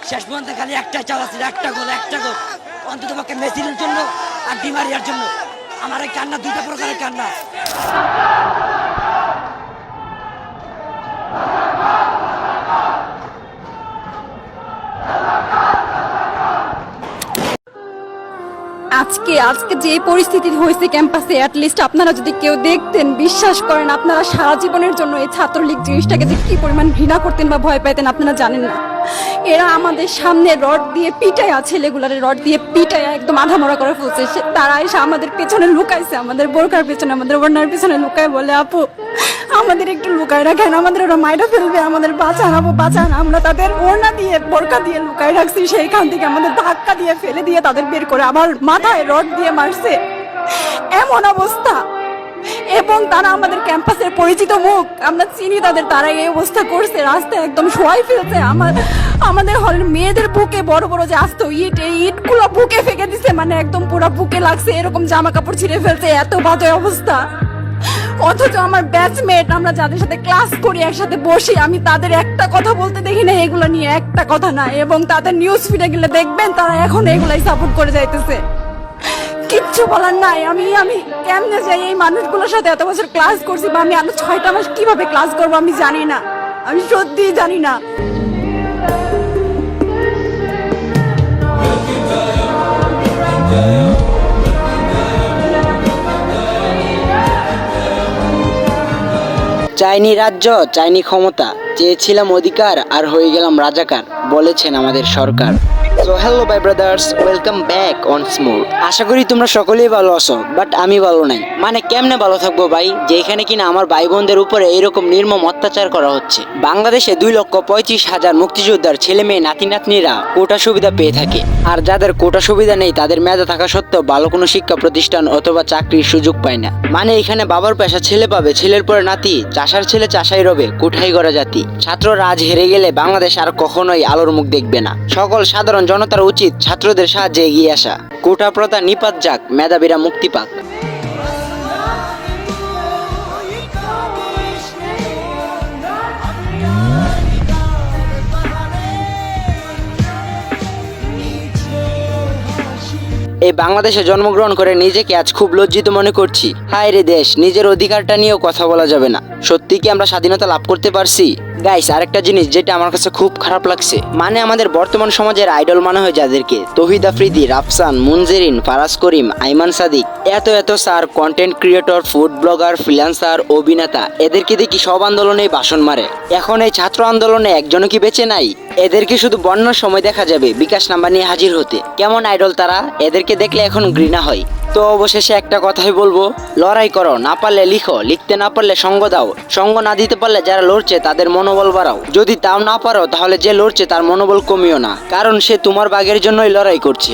শেষ পর্যন্ত খালি একটা চাওয়া ছিল, একটা গোল অন্তত পক্ষে মেসির জন্য আর ডি মারিয়ার জন্য। আমার এই কান্না দুইটা প্রকারের কান্না। আজকে যে পরিস্থিতি হয়েছে ক্যাম্পাসে, অ্যাটলিস্ট আপনারা যদি কেউ দেখতেন, বিশ্বাস করেন আপনারা সারা জীবনের জন্য এই ছাত্রলীগ জিনিসটাকে যে কি পরিমাণ ঘৃণা করতেন বা ভয় পাইতেন আপনারা জানেন না। এরা আমাদের সামনে রড দিয়ে পিটায়া, ছেলেগুলারে রড দিয়ে পিটায়া একদম আধামরা করে ফেলছে। তারা এসে আমাদের পেছনে লুকাইছে, আমাদের বোরকার পেছনে, আমাদের ওড়নার পেছনে লুকায় বলে, আপু আমাদের একটু লুকায় রাখেন, আমাদের ওরা মাইরা ফেলবে, আমাদের বাঁচান আপু বাঁচান। আমরা তাদের ওড়না দিয়ে বোরকা দিয়ে লুকায় রাখছি, সেইখান থেকে আমাদের ধাক্কা দিয়ে ফেলে দিয়ে তাদের বের করে আবার মাথায় রড দিয়ে মারছে। এমন অবস্থা। এবং তারা আমাদের ক্যাম্পাসের পরিচিত মুখ, আমরা চিনি তাদের, তারা এই অবস্থা করছে, রাস্তায় একদম শোয়াই ফেলছে। আমাদের হলের মেয়েদের বুকে বড় বড় যে আসতো ইট, এই ইটগুলো বুকে ফেঁকে দিছে, মানে একদম পুরো বুকে লাগছে, এরকম জামা কাপড় ছিঁড়ে ফেলছে, এত বাজে অবস্থা। অথচ আমার ব্যাচমেট, আমরা যাদের সাথে ক্লাস করি, একসাথে বসি, আমি তাদের একটা কথা বলতে দেখি না এগুলো নিয়ে, একটা কথা না। এবং তাদের নিউজ ফিডে গেলে দেখবেন তারা এখন এগুলাই সাপোর্ট করে যাইতেছে। কিচ্ছু বলার নাই। আমি কেমনে যাই এই মানুষগুলোর সাথে, এত বছর ক্লাস করছি, বা আমি আরো 6টা মাস কিভাবে ক্লাস করবো আমি জানি না, আমি সত্যিই জানি না। চাইনি রাজ্য, চাইনি ক্ষমতা, চেয়েছিলাম অধিকার আর হয়ে গেলাম রাজাকার, বলেছেন আমাদের সরকার। So hello bye brothers, welcome back once more. আশা করি তোমরা সকলেই ভালো আছো, বাট আমি ভালো নাই। মানে কেমনে ভালো থাকবো ভাই, যেখানে কিনা আমার ভাই বোনদের উপরে এইরকম নির্মম অত্যাচার করা হচ্ছে। বাংলাদেশে 2,35,000 মুক্তিযোদ্ধার ছেলে মেয়ে নাতি নাতনিরা কোটা সুবিধা পেয়ে থাকে, আর যাদের কোটা সুবিধা নেই তাদের মেধা থাকা সত্ত্বেও ভালো কোনো শিক্ষা প্রতিষ্ঠান অথবা চাকরির সুযোগ পায় না। মানে এখানে বাবার পেশা ছেলে পাবে, ছেলের পরে নাতি, চাষার ছেলে চাষাই রবে, কোঠাই গড়া জাতি। ছাত্ররা আজ হেরে গেলে বাংলাদেশ আর কখনোই আলোর মুখ দেখবে না। সকল সাধারণ জনতার উচিত ছাত্রদের সাহায্যে এগিয়ে আসা। কোটা প্রথা নিপাত যাক, মেধাবীরা মুক্তি পাক। এই বাংলাদেশে জন্মগ্রহণ করে নিজেকে আজ খুব লজ্জিত মনে করছি। হায় রে দেশ, নিজের অধিকারটা নিয়েও কথা বলা যাবে না। সত্যি কি আমরা স্বাধীনতা লাভ করতে পারছি? গাইস, আরেকটা জিনিস যেটা আমার কাছে খুব খারাপ লাগছে, মানে আমাদের বর্তমান সমাজের আইডল মনে হয় যাদেরকে, তৌহিদ আফ্রিদি, রাফসান, মুনজেরিন, ফারাজ করিম, আইমান সাদিক, এত sir, content creator, food blogger, freelancer, অভিনেতা, এদেরকে দেখি সব আন্দোলনেই ভাষণ মারে। এখন এই ছাত্র আন্দোলনে একজনও কি বেঁচে নাই? এদেরকে শুধু বন্যার সময় দেখা যাবে বিকাশ নাম্বার নিয়ে হাজির হতে। কেমন আইডল তারা, এদেরকে দেখলে এখন ঘৃণা হয়। তো অবশেষে একটা কথাই বলবো, লড়াই করো, না পারলে লিখো, লিখতে না পারলে সঙ্গ দাও, সঙ্গ না দিতে পারলে যারা লড়ছে তাদের মনোবল বাড়াও। যদি তাও না পারো তাহলে যে লড়ছে তার মনোবল কমিও না, কারণ সে তোমার ভাগের জন্যই লড়াই করছে।